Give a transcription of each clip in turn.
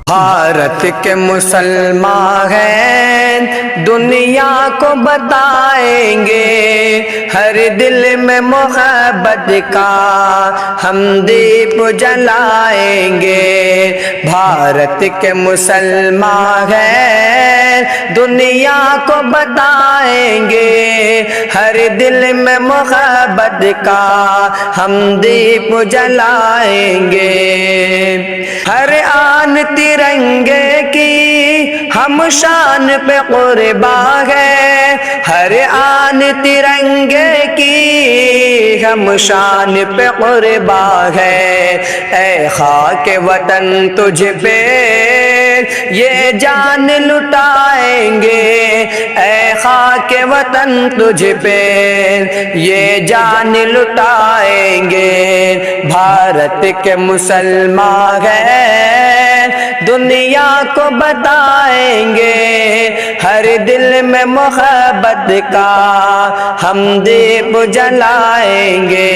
بھارت کے مسلمان ہیں دنیا کو بتائیں گے، ہر دل میں محبت کا ہم دیپ جلائیں گے۔ بھارت کے مسلمان ہیں دنیا کو بتائیں گے، ہر دل میں محبت کا ہم دیپ جلائیں گے۔ ہر آن ترنگے کی ہم شان پہ قربان ہے، ہر آن ترنگے کی ہم شان پہ قربان ہے۔ اے خاک وطن تجھ پہ یہ جان لٹائیں گے، اے خاک وطن تجھ پہ یہ جان لٹائیں گے۔ بھارت کے مسلمان ہیں دنیا کو بتائیں گے، ہر دل میں محبت کا ہم دیپ جلائیں گے۔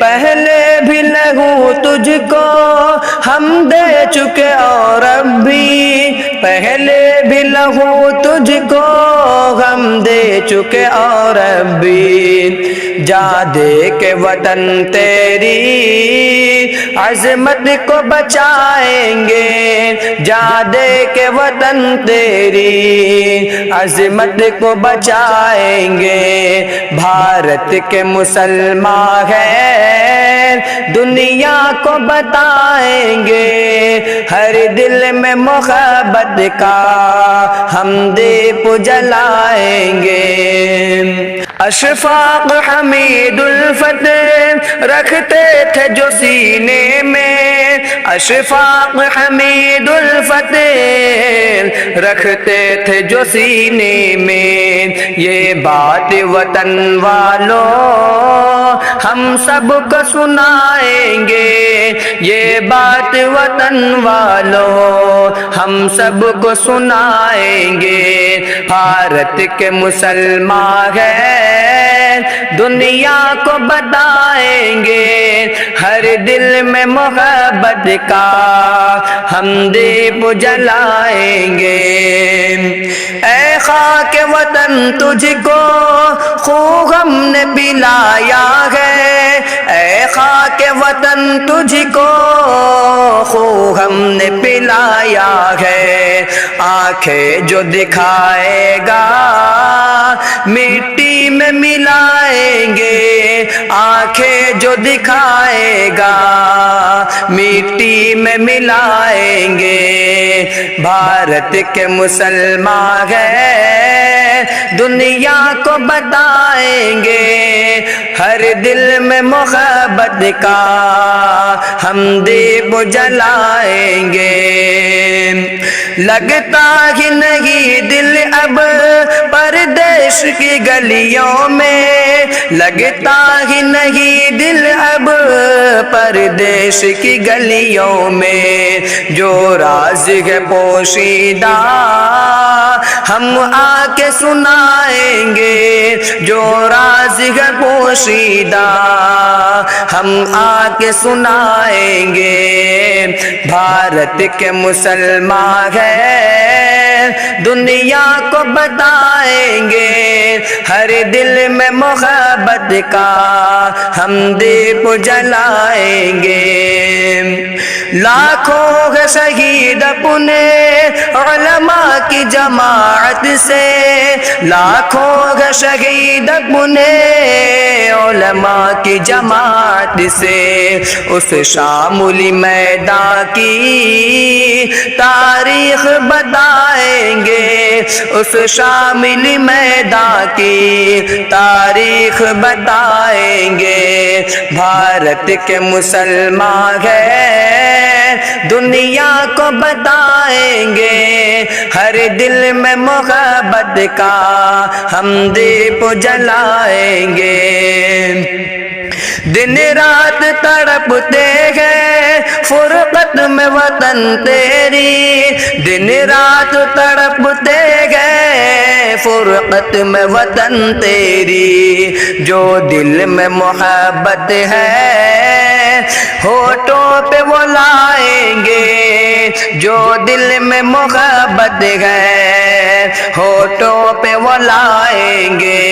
پہلے بھی لہو تجھ کو ہم دے چکے اور اب بھی، پہلے بھی لہو تجھ کو ہم دے چکے اور اب بھی، جا دے کے وطن تیری عظمت کو بچائیں گے، جا دے کے وطن تیری عظمت کو بچائیں گے۔ بھارت کے مسلمان ہیں دنیا کو بتائیں گے، ہر دل میں محبت کا ہم دیپ جلائیں گے۔ اشفاق حمید الفتح رکھتے تھے جو سینے میں، اشفاق حمید الفتح رکھتے تھے جو سینے میں، یہ بات وطن والوں ہم سب کو سنائیں گے، یہ بات وطن والوں ہم سب کو سنائیں گے۔ بھارت کے مسلمان ہیں دنیا کو بتائیں گے، ہر دل میں محبت کا ہم دیپ جلائیں گے۔ اے خاک وطن تجھ کو خون ہم نے پلایا ہے، اے خاک وطن تجھ کو خون ہم نے پلایا ہے۔ آنکھیں جو دکھائے گا مٹی میں ملائیں گے، آنکھیں جو دکھائے گا مٹی میں ملائیں گے۔ بھارت کے مسلمان ہیں دنیا کو بتائیں گے، ہر دل میں محبت کا ہم دیپ جلائیں گے۔ لگتا ہی نہیں دل اب پردیش کی گلیوں میں، لگتا ہی نہیں دل اب پردیش کی گلیوں میں، جو راز ہے پوشیدہ ہم آ کے سنائیں گے، جو راز ہے پوشیدہ ہم آ کے سنائیں گے۔ بھارت کے مسلمان ہیں دنیا کو بتائیں گے، ہر دل میں محبت کا ہم دیپ جلائیں گے۔ لاکھوں ہے شہید اپنے علماء کی جماعت سے، لاکھوں ہے شہید اپنے علماء کی جماعت سے، اس شاملی میدان کی تاریخ بتائیں گے، اس شاملی میدان کی تاریخ بتائیں گے۔ بھارت کے مسلمان ہیں دنیا کو بتائیں گے، ہر دل میں محبت کا ہم دیپ جلائیں گے۔ دن رات تڑپتے ہیں فرقت میں وطن تیری، دن رات تڑپتے ہیں فرقت میں وطن تیری، جو دل میں محبت ہے ہونٹوں پہ وہ لائیں گے جو دل میں محبت ہے، ہونٹوں پہ وہ لائیں گے۔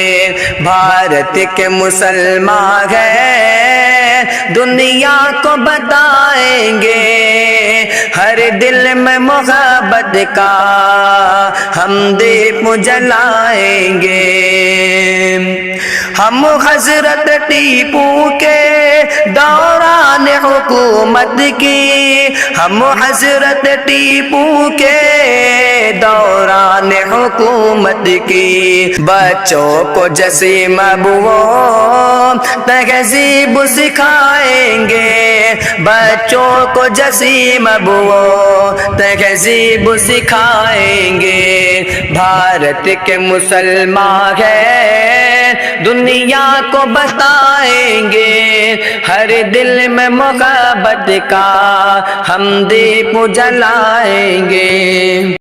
بھارت کے مسلمان ہیں دنیا کو بتائیں گے، ہر دل میں محبت کا ہم دیپ جلائیں گے۔ ہم حضرت ٹیپو کے دوران حکومت کی، ہم حضرت ٹیپو کے دوران حکومت کی، بچوں کو جسیم ابو تہذیب سکھائیں گے، بچوں کو جسیم ابو تہذیب سکھائیں گے۔ بھارت کے مسلمان ہیں دنیا کو بتائیں گے، ہر دل میں محبت کا ہم دیپ جلائیں گے۔